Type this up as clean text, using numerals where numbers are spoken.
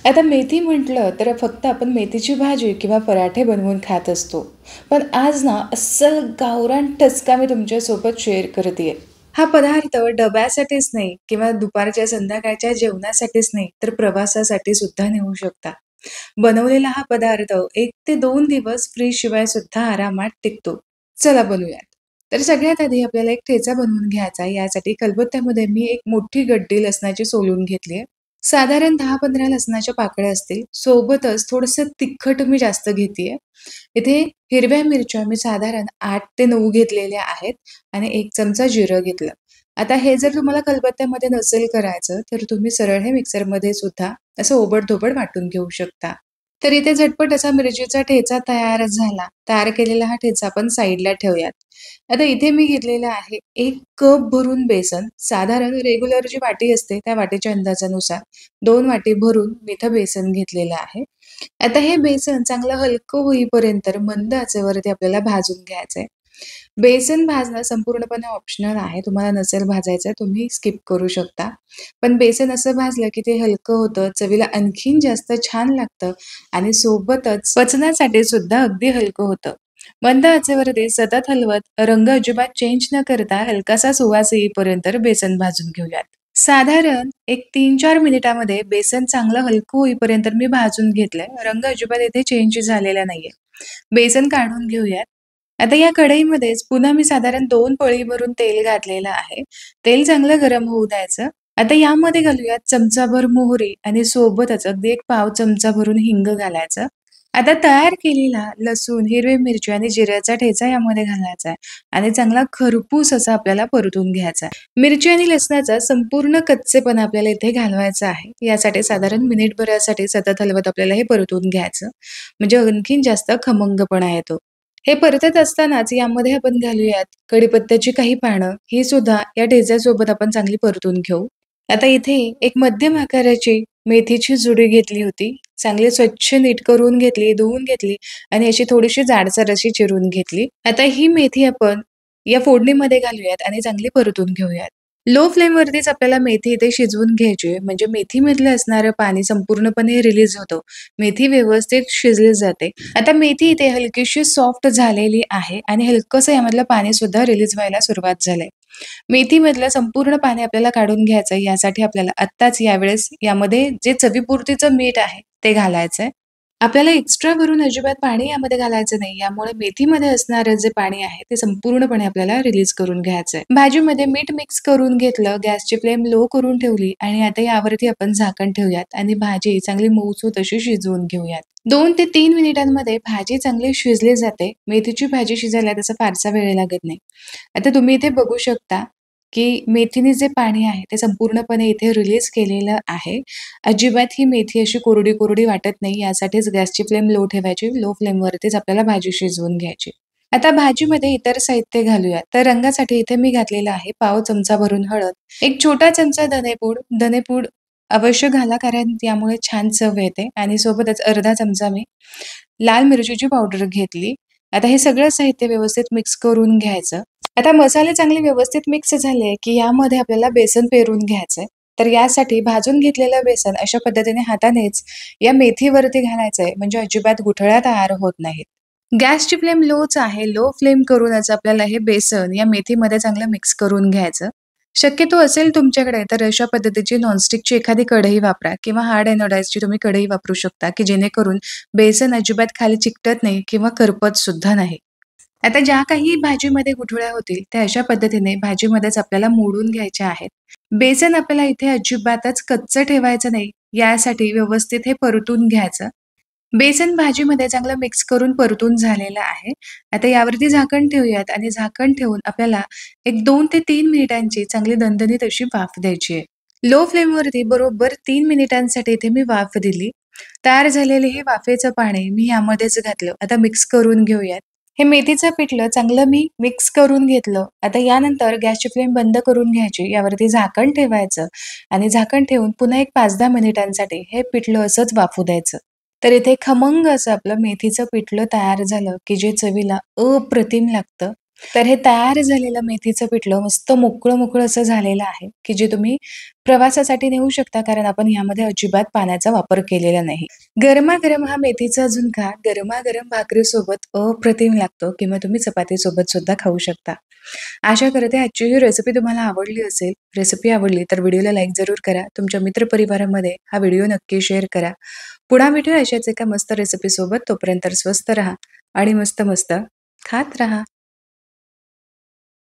आता मेथी म्हटलं तर फक्त आपण मेथीची भाजी किंवा पराठे बनवून खात असतो. पण आज ना अस्सल गावरान टचका मी तुमच्यासोबत शेअर करतेय. हा पदार्थ डब्यासाठीच नाही किंवा दुपारच्या संध्याकाळच्या जेवणासाठीच नाही तर प्रवासासाठी सुद्धा नेऊ शकता. बनवलेला हा पदार्थ 1 ते 2 दिवस फ्रीजशिवाय सुद्धा आरामात टिकतो. चला बनवूयात. तर सगळ्यात आधी आपल्याला एक ठेचा बनवून घ्यायचा आहे. यासाठी खलबत्त्यामध्ये मी एक मोठी गड्डी लसणाची सोलून घेतली आहे. साधारण 10-15 लसणाच्या पाकळ्या असतील. सोबतच थोडंसं तिखट मी जास्त घेतेय. इथे हिरव्या मिरच्या मी साधारण 8 ते 9 घेतलेल्या आहेत आणि 1 चमचा जिरं घेतलं. आता हे जर तुम्हाला खलबत्त्यामध्ये नसेल करायचं, तर तुम्ही सरळ हे मिक्सरमध्ये सुद्धा असं ओबड-धोबड वाटून घेऊ शकता. तर इथे झटपट असा मिरचीचा ठेचा तयार झाला. तयार केलेला हा ठेचा आपण साईडला ठेवूयात. आता इथे मी घेतलेलं आहे 1 कप भरून बेसन. साधारण रेग्युलर जी वाटी असते त्या वाटीच्या अंदाजानुसार 2 वाटी भरून मी इथं बेसन घेतलेलं आहे. आता हे बेसन चांगलं हलकं होईपर्यंत मंद आचेवरती आपल्याला भाजून घ्यायचंय. बेसन भाजणं संपूर्णपणे ऑप्शनल आहे. तुम्हाला नसेल भाजायचं तुम्ही स्किप करू शकता. पण बेसन असं भाजलं की ते हलकं होतं, चवीला आणखीन जास्त छान लागतं आणि सोबतच पचण्यासाठी सुद्धा अगदी हलकं होतं. मंद आचेवरती सतत हलवत रंग अजिबात चेंज न करता हलकासा सुवास येईपर्यंत बेसन भाजून घेऊयात. साधारण एक 3-4 मिनिटामध्ये बेसन चांगलं हलकं होईपर्यंत मी भाजून घेतलंय. रंग अजिबात इथे चेंज झालेला नाहीये. बेसन काढून घेऊयात. आता या कढईमध्येच पुन्हा मी साधारण 2 पळी भरून तेल घातलेलं आहे. तेल चांगलं गरम होऊ द्यायचं. आता यामध्ये घालूयात चमचाभर मोहरी आणि सोबतच अगदी एक पाव चमचा भरून हिंग घालायचं. आता तयार केलेला लसूण, हिरवी मिरची आणि जिऱ्याचा ठेचा यामध्ये घालायचा आहे आणि चांगला खरपूस असा आपल्याला परतून घ्यायचा आहे. मिरची आणि लसणाचा संपूर्ण कच्चेपणा आपल्याला इथे घालवायचा आहे. यासाठी साधारण मिनिटभरासाठी सतत हलवत आपल्याला हे परतून घ्यायचं. म्हणजे आणखीन जास्त खमंगपणा येतो. हे परतत असतानाच यामध्ये आपण घालूयात कढीपत्त्याची काही पानं. ही सुद्धा या ठेच्यासोबत आपण चांगली परतून घेऊ. आता इथे एक मध्यम आकाराची मेथीची जुडी घेतली होती. चांगली स्वच्छ नीट करून घेतली, धुवून घेतली आणि अशी थोडीशी जाडसर अशी चिरून घेतली. आता ही मेथी आपण या फोडणीमध्ये घालूयात आणि चांगली परतून घेऊयात. लो फ्लेमवरतीच आपल्याला मेथी इथे शिजवून घ्यायची आहे. म्हणजे मेथीमधलं असणारं पाणी संपूर्णपणे रिलीज होतं. मेथी व्यवस्थित शिजली जाते. आता मेथी इथे हलकीशी सॉफ्ट झालेली आहे आणि हलकंसं यामधलं पाणी सुद्धा रिलीज व्हायला सुरुवात झालंय. मेथीमधलं संपूर्ण पाणी आपल्याला काढून घ्यायचं आहे. यासाठी आपल्याला आत्ताच यावेळेस यामध्ये जे चवीपुरतीचं मीठ आहे ते घालायचंय. आपल्याला एक्स्ट्रा भरून अजिबात पाणी यामध्ये घालायचं नाही. यामुळे मेथीमध्ये असणारं जे पाणी आहे ते संपूर्णपणे आपल्याला रिलीज करून घ्यायचंय. भाजीमध्ये मीठ मिक्स करून घेतलं, गॅसची फ्लेम लो करून ठेवली आणि आता यावरती आपण झाकण ठेवूयात आणि भाजी चांगली मऊसूत अशी शिजवून घेऊयात. 2 ते 3 मिनिटांमध्ये भाजी चांगली शिजली जाते. मेथीची भाजी शिजायला तसा फारसा वेळ लागत नाही. आता तुम्ही इथे बघू शकता की मेथीने जे पाणी आहे ते संपूर्णपणे इथे रिलीज केलेलं आहे. अजिबात ही मेथी अशी कोरडी-कोरडी वाटत नाही. यासाठीच गॅसची फ्लेम लो ठेवायची. लो फ्लेमवरतीच आपल्याला भाजी शिजवून घ्यायची. आता भाजीमध्ये इतर साहित्य घालूया. तर रंगासाठी इथे मी घातलेला आहे पाव चमचा भरून हळद, एक छोटा चमचा धनेपूड. धनेपूड अवश्य घाला कारण यामुळे छान चव येते आणि सोबतच अर्धा चमचा मी लाल मिरचीची पावडर घेतली. आता हे सगळं साहित्य व्यवस्थित मिक्स करून घ्यायचं. आता मसाले चांगले व्यवस्थित मिक्स झाले की यामध्ये आपल्याला बेसन पेरून घ्यायचंय. तर यासाठी भाजून घेतलेलं बेसन अशा पद्धतीने हातानेच या मेथीवरती घालायचंय म्हणजे अजिबात गुठळ्या तयार होत नाहीत. गॅसची फ्लेम लोच आहे. लो फ्लेम करूनच आपल्याला हे बेसन या मेथीमध्ये चांगलं मिक्स करून घ्यायचं. शक्यतो असेल तुमच्याकडे तर अशा पद्धतीची नॉनस्टिकची एखादी कढई वापरा किंवा हार्ड एनोडाइजची तुम्ही कढई वापरू शकता की जेणेकरून बेसन अजिबात खाली चिकटत नाही किंवा करपत सुद्धा नाही. आता ज्या काही भाजीमध्ये गुठळ्या होतील त्या अशा पद्धतीने भाजीमध्येच आपल्याला मोडून घ्यायच्या आहेत. बेसन आपल्याला इथे अजिबातच कच्चं ठेवायचं नाही. यासाठी व्यवस्थित हे परतून घ्यायचं. बेसन भाजीमध्ये चांगलं मिक्स करून परतून झालेलं आहे. आता यावरती झाकण ठेवूयात आणि झाकण ठेवून आपल्याला एक 2 ते 3 मिनिटांची चांगली दणदणीत अशी वाफ द्यायची आहे. लो फ्लेमवरती बरोबर 3 मिनिटांसाठी इथे मी वाफ दिली. तयार झालेले हे वाफेचं पाणी मी यामध्येच घातलं. आता मिक्स करून घेऊयात. हे मेथीचं पिठलं चांगलं मी मिक्स करून घेतलं. आता यानंतर गॅसची फ्लेम बंद करून घ्यायची. यावरती झाकण ठेवायचं आणि झाकण ठेवून पुन्हा एक 5-10 मिनिटांसाठी हे पिठलं असंच वाफू द्यायचं. तर इथे खमंग असं आपलं मेथीचं पिठलं तयार झालं की जे चवीला अप्रतिम लागतं. तर हे तयार झालेलं मेथीचं पिठलं मस्त मोकळं-मोकळं असं झालेलं आहे, की जे तुम्ही प्रवासासाठी नेऊ शकता कारण आपण ह्यामध्ये अजिबात पाण्याचा वापर केलेला नाही. गरमागरम हा मेथीचा झुणका गरमागरम भाकरीसोबत अप्रतिम लागतो किंवा तुम्ही चपातीसोबत सुद्धा खाऊ शकता. आशा करते आजची ही रेसिपी तुम्हाला आवडली असेल. रेसिपी आवडली तर व्हिडिओला लाईक जरूर करा. तुमच्या मित्रपरिवारामध्ये हा व्हिडिओ नक्की शेअर करा. पुन्हा भेटूया अशाच एका मस्त रेसिपीसोबत. तोपर्यंत स्वस्त राहा आणि मस्त-मस्त खात राहा.